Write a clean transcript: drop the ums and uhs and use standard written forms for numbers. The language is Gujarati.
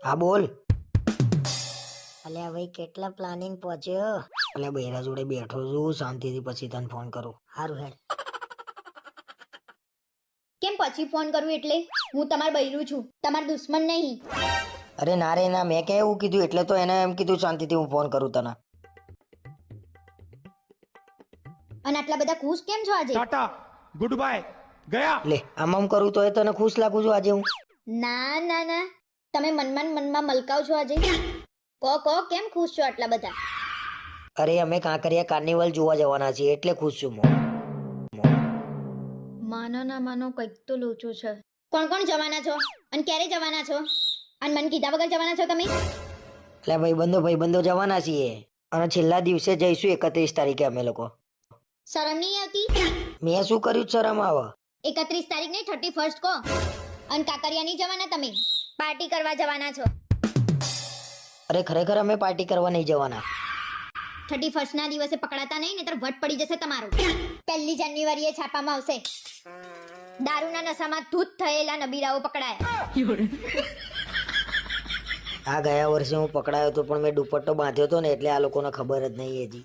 હા બોલ. અલ્યા ભાઈ કેટલા પ્લાનિંગ પહોંચ્યો. એટલે બૈરા જોડે બેઠો છું શાંતિથી, પછી તને ફોન કરું. હારું હેડ. કેમ પછી ફોન કરું એટલે? હું તમાર બૈરું છું, તમાર દુશ્મન નહીં. અરે ના રે ના, મેં ક્યાં એવું કીધું? એટલે તો એને એમ કીધું શાંતિથી હું ફોન કરું તને. અને આટલા બધા ખુશ કેમ છો આજે? टाटा गुड बाय गया। લે આમ કરું તો તને ખુશ લાગુ છું આજે હું? ના ના ના, તમે મનમાં મલકાવ છો આજે. કહો કેમ ખુશ છો આટલા બધા? અરે અમે કાંકરિયા કાર્નિવલ જોવા જવાના છીએ એટલે ખુશ છું હું. માનો ના માનો કંઈક તો લોચો છે. કોણ કોણ જવાના છો અને ક્યારે જવાના છો? અને મને કીધા વગર જવાના છો તમે? એટલે ભાઈબંધો જવાના છીએ અને છેલ્લા દિવસે જઈશું 31 તારીખે અમે લોકો. શરમ નહીં આવતી? મેં શું કર્યું શરમ આવે? 31 તારીખ નહીં 31st કહો. અને કાકરિયા નહીં જવાના તમે? પાર્ટી કરવા જવાના છો? અરે ખરેખર અમે પાર્ટી કરવા નહીં જવાના. 31st ના દિવસે પકડાતા નહીં નહીતર વટ પડી જશે તમારું. 1 જાન્યુઆરીએ છાપામાં આવશે, દારૂના નશામાં ધૂત થયેલા નબીરાઓ પકડાયા. આ ગયા વર્ષે હું પકડાયો હતો પણ મેં દુપટ્ટો બાંધ્યો હતો ને એટલે આ લોકોને ખબર જ નહીં હજી.